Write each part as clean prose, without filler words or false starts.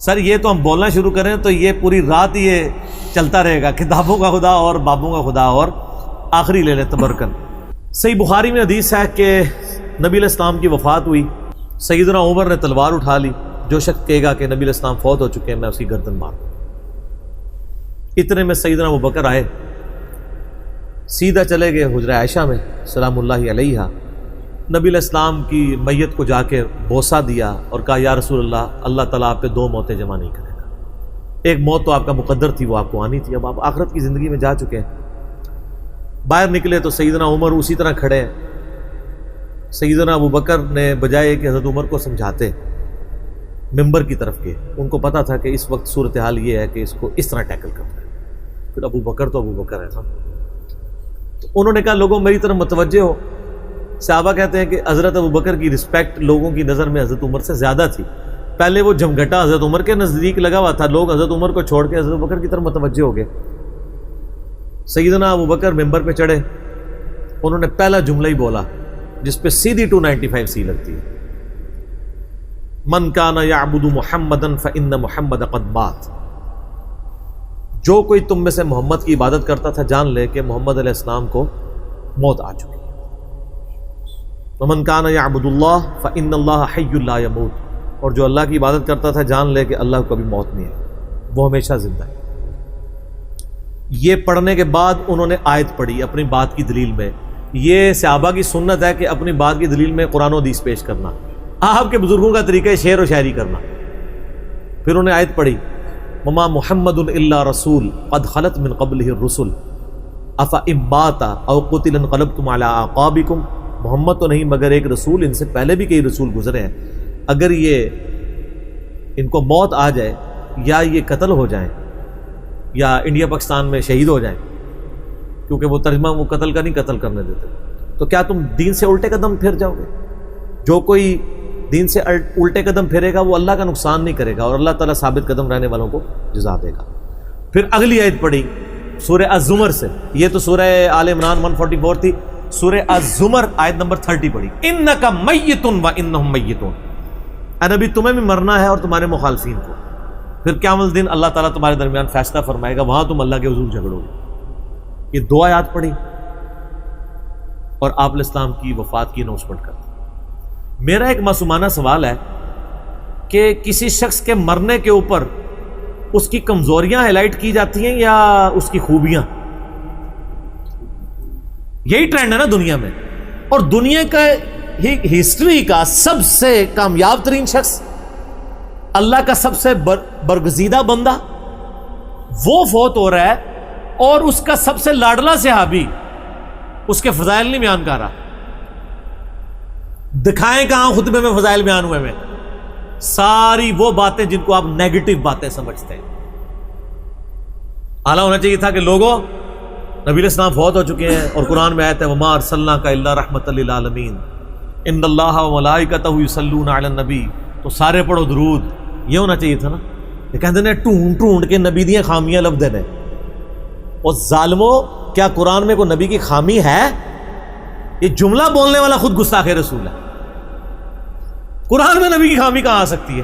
سر یہ تو ہم بولنا شروع کریں تو یہ پوری رات یہ چلتا رہے گا، کتابوں کا خدا اور بابوں کا خدا اور آخری لے لے تبرکن۔ صحیح بخاری میں حدیث ہے کہ نبی علیہ السلام کی وفات ہوئی، سیدنا عمر نے تلوار اٹھا لی، جو شخص کہے گا کہ نبی علیہ السلام فوت ہو چکے ہیں میں اس کی گردن مار دوں۔ اتنے میں سیدنا ابوبکر آئے، سیدھا چلے گئے حجرہ عائشہ میں سلام اللہ علیہا، نبی علیہ السلام کی میت کو جا کے بوسہ دیا اور کہا یا رسول اللہ، اللہ تعالیٰ آپ پہ دو موتیں جمع نہیں کرے گا، ایک موت تو آپ کا مقدر تھی، وہ آپ کو آنی تھی، اب آپ آخرت کی زندگی میں جا چکے ہیں۔ باہر نکلے تو سیدنا عمر اسی طرح کھڑے ہیں۔ سیدنا ابوبکر نے بجائے کہ حضرت عمر کو سمجھاتے ممبر کی طرف گئے، ان کو پتا تھا کہ اس وقت صورتحال یہ ہے کہ اس کو اس طرح ٹیکل کرنا ہے، پھر ابوبکر تو ابوبکر ہے نا، تو انہوں نے کہا لوگوں میری طرف متوجہ ہو۔ صحابہ کہتے ہیں کہ حضرت ابوبکر کی رسپیکٹ لوگوں کی نظر میں حضرت عمر سے زیادہ تھی، پہلے وہ جھمگھٹا حضرت عمر کے نزدیک لگا ہوا تھا، لوگ حضرت عمر کو چھوڑ کے حضرت ابوبکر کی طرف متوجہ ہو گئے۔ سیدنا ابوبکر ممبر پہ چڑھے، انہوں نے پہلا جملہ ہی بولا جس پہ سیدھی 295 سی لگتی ہے، من کان یعبد محمدا فإن محمد قد مات، جو کوئی تم میں سے محمد کی عبادت کرتا تھا جان لے کہ محمد علیہ السلام کو موت آ چکی ہے۔ ومن کان یعبد اللہ فإن اللہ حی لا یموت، اور جو اللہ کی عبادت کرتا تھا جان لے کہ اللہ کو کبھی موت نہیں ہے، وہ ہمیشہ زندہ ہے۔ یہ پڑھنے کے بعد انہوں نے آیت پڑھی اپنی بات کی دلیل میں۔ یہ صحابہ کی سنت ہے کہ اپنی بات کی دلیل میں قرآن و حدیث پیش کرنا، آپ کے بزرگوں کا طریقہ ہے شعر و شاعری کرنا۔ پھر انہوں نے آیت پڑھی وما محمد الا رسول قد خلت من قبلہ الرسل افإن مات او قتل انقلبتم علی اعقابکم، محمد تو نہیں مگر ایک رسول، ان سے پہلے بھی کئی رسول گزرے ہیں، اگر یہ ان کو موت آ جائے یا یہ قتل ہو جائیں یا انڈیا پاکستان میں شہید ہو جائیں، کیونکہ وہ ترجمہ وہ قتل کا نہیں قتل کرنے دیتے، تو کیا تم دین سے الٹے قدم پھر جاؤ گے؟ جو کوئی دین سے الٹے قدم پھرے گا وہ اللہ کا نقصان نہیں کرے گا اور اللہ تعالیٰ ثابت قدم رہنے والوں کو جزا دے گا۔ پھر اگلی آیت پڑھی سورہ الزمر سے، یہ تو سورہ آل عمران 144 تھی، سورہ الزمر آیت نمبر 30 پڑھی انک میت وانہم میتون، اے نبی تمہیں بھی مرنا ہے اور تمہارے مخالفین کو، پھر قیامت دن اللہ تعالیٰ تمہارے درمیان فیصلہ فرمائے گا، وہاں تم اللہ کے حضور جھگڑو گے۔ یہ دو آیات پڑھی اور آپ علیہ السلام کی وفات کی اناؤنسمنٹ کرتے۔ میرا ایک معصومانہ سوال ہے کہ کسی شخص کے مرنے کے اوپر اس کی کمزوریاں ہائی لائٹ کی جاتی ہیں یا اس کی خوبیاں؟ یہی ٹرینڈ ہے نا دنیا میں، اور دنیا کا ہسٹری کا سب سے کامیاب ترین شخص، اللہ کا سب سے برگزیدہ بندہ وہ فوت ہو رہا ہے اور اس کا سب سے لاڈلا صحابی اس کے فضائل نہیں بیان کر رہا۔ دکھائیں کہاں خطبے میں فضائل بیان ہوئے میں؟ ساری وہ باتیں جن کو آپ نیگیٹو باتیں سمجھتے ہیں۔ اعلیٰ ہونا چاہیے تھا کہ لوگوں نبی علیہ السلام فوت ہو چکے ہیں اور قرآن میں آیت ہے وما ارسلناک الا رحمۃ للعالمین ان اللہ وملائکتہ یصلون علی النبی، تو سارے پڑھو درود، یہ ہونا چاہیے تھا نا۔ یہ کہتے ہیں ڈھونڈ کے نبی دیاں خامیاں لب دینے، اور ظالموں کیا قرآن میں کوئی نبی کی خامی ہے؟ یہ جملہ بولنے والا خود گستاخ رسول ہے۔ قرآن میں نبی کی خامی کہاں آ سکتی ہے؟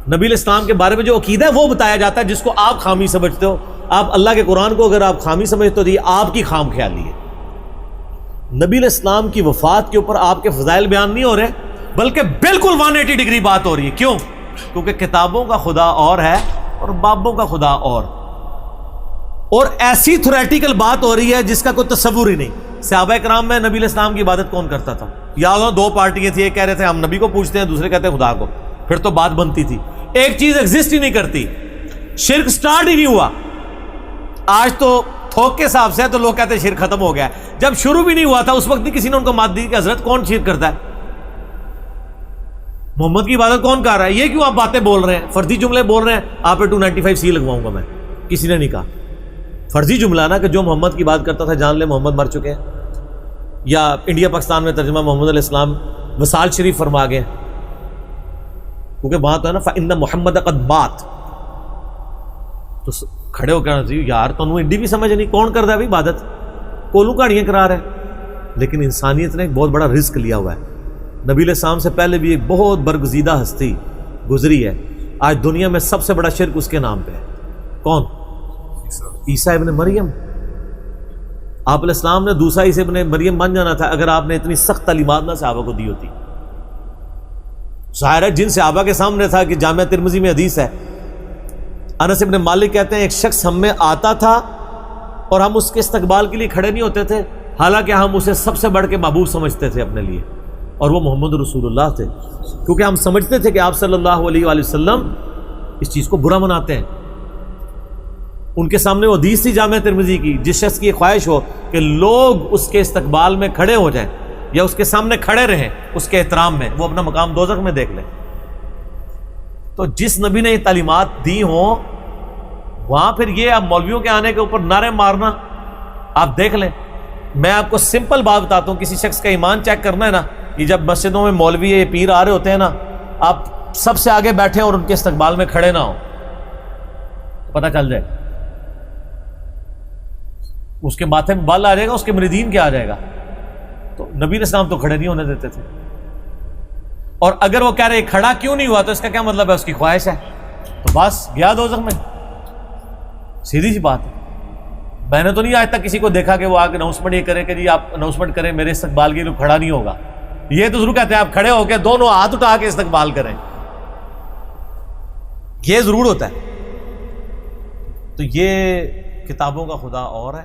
نبی علیہ السلام کے بارے میں جو عقیدہ ہے وہ بتایا جاتا ہے، جس کو آپ خامی سمجھتے ہو۔ آپ اللہ کے قرآن کو اگر آپ خامی سمجھتے ہو تو یہ آپ کی خام خیالی ہے۔ نبی علیہ السلام کی وفات کے اوپر آپ کے فضائل بیان نہیں ہو رہے، بلکہ بالکل 180 ڈگری بات ہو رہی ہے۔ کیوں؟ کیونکہ کتابوں کا خدا اور ہے اور بابوں کا خدا اور ایسی تھیوریٹیکل بات ہو رہی ہے جس کا کوئی تصور ہی نہیں۔ صحابہ کرام میں نبی علیہ السلام کی عبادت کون کرتا تھا؟ یا دو پارٹیاں تھیں، ایک کہہ رہے تھے ہم نبی کو پوچھتے ہیں، دوسرے کہتے ہیں خدا کو، پھر تو بات بنتی تھی۔ ایک چیز ایگزسٹ ہی نہیں کرتی، شرک سٹارٹ ہی نہیں ہوا۔ آج تو تھوک کے حساب سے ہے تو لوگ کہتے ہیں شرک ختم ہو گیا ہے، جب شروع بھی نہیں ہوا تھا اس وقت بھی کسی نے ان کو مات دی کہ حضرت کون شرک کرتا ہے؟ محمد کی عبادت کون کر رہا ہے؟ یہ کیوں آپ باتیں بول رہے ہیں، فرضی جملے بول رہے ہیں؟ آپ پہ 295 سی لگواؤں گا میں۔ کسی نے نہیں کہا فرضی جملہ نا کہ جو محمد کی بات کرتا تھا جان لے محمد مر چکے ہیں، یا انڈیا پاکستان میں ترجمہ محمد علیہ السلام وصال شریف فرما گئے، کیونکہ وہاں تو ہے نا فإن محمد قد مات، تو کھڑے ہو کر یار تو انڈی بھی سمجھ نہیں کون کرتا ہے بھی عبادت، کولو کہانیاں کرا رہے ہیں۔ لیکن انسانیت نے ایک بہت بڑا رزق لیا ہوا ہے۔ نبی علیہ السلام سے پہلے بھی ایک بہت برگزیدہ ہستی گزری ہے، آج دنیا میں سب سے بڑا شرک اس کے نام پہ ہے. کون؟ عیسیٰ ابن مریم. آپ علیہ السلام نے دوسرا عیسیٰ ابن مریم بن جانا تھا اگر آپ نے اتنی سخت تعلیمات نہ صحابہ کو دی ہوتی. ظاہر ہے جن صحابہ کے سامنے تھا کہ جامعہ ترمذی میں حدیث ہے، انس ابن مالک کہتے ہیں ایک شخص ہم میں آتا تھا اور ہم اس کے استقبال کے لیے کھڑے نہیں ہوتے تھے، حالانکہ ہم اسے سب سے بڑھ کے محبوب سمجھتے تھے اپنے لیے، اور وہ محمد رسول اللہ تھے، کیونکہ ہم سمجھتے تھے کہ آپ صلی اللہ علیہ وآلہ وسلم اس چیز کو برا مناتے ہیں. ان کے سامنے وہ حدیث تھی جامعہ ترمذی کی، جس شخص کی یہ خواہش ہو کہ لوگ اس کے استقبال میں کھڑے ہو جائیں یا اس کے سامنے کھڑے رہیں اس کے احترام میں، وہ اپنا مقام دوزخ میں دیکھ لیں. تو جس نبی نے یہ تعلیمات دی ہوں وہاں پھر یہ اب مولویوں کے آنے کے اوپر نعرے مارنا، آپ دیکھ لیں. میں آپ کو سمپل بات بتاتا ہوں، کسی شخص کا ایمان چیک کرنا ہے نا، کہ جب مسجدوں میں مولوی یہ پیر آ رہے ہوتے ہیں نا، آپ سب سے آگے بیٹھیں اور ان کے استقبال میں کھڑے نہ ہوں، پتہ چل جائے گا. اس کے ماتھے میں بال آ جائے گا، اس کے مریدین کیا آ جائے گا. تو نبی علیہ السلام تو کھڑے نہیں ہونے دیتے تھے. اور اگر وہ کہہ رہے کھڑا کیوں نہیں ہوا تو اس کا کیا مطلب ہے؟ اس کی خواہش ہے، تو بس گیا دوزخ میں. سیدھی سی بات ہے. میں نے تو نہیں آج تک کسی کو دیکھا کہ وہ آگے اناؤنسمنٹ یہ کرے کہ جی آپ اناؤنسمنٹ کریں میرے استقبال کے لیے کھڑا نہیں ہوگا. یہ تو ضرور کہتے ہیں آپ کھڑے ہو کے دونوں ہاتھ اٹھا کے استقبال کریں، یہ ضرور ہوتا ہے. تو یہ کتابوں کا خدا اور ہے.